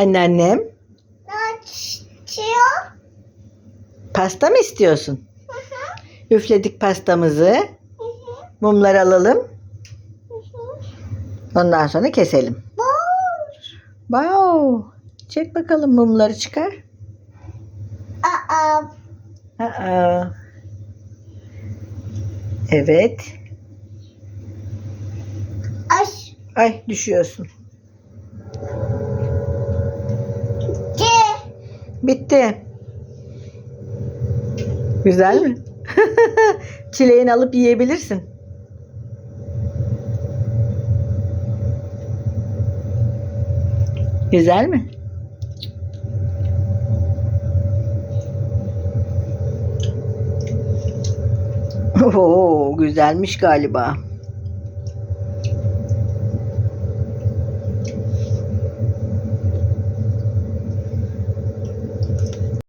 Anneannem. Ne açıyor? Pasta mı istiyorsun? Hı hı. Üfledik pastamızı. Hı hı. Mumları alalım. Hı hı. Ondan sonra keselim. Wow. Çek bakalım mumları çıkar. Aa, Aa. Evet. aç. Ay düşüyorsun. C. Bitti. Güzel mi? Çileğini alıp yiyebilirsin. Güzel mi? Oo, güzelmiş galiba.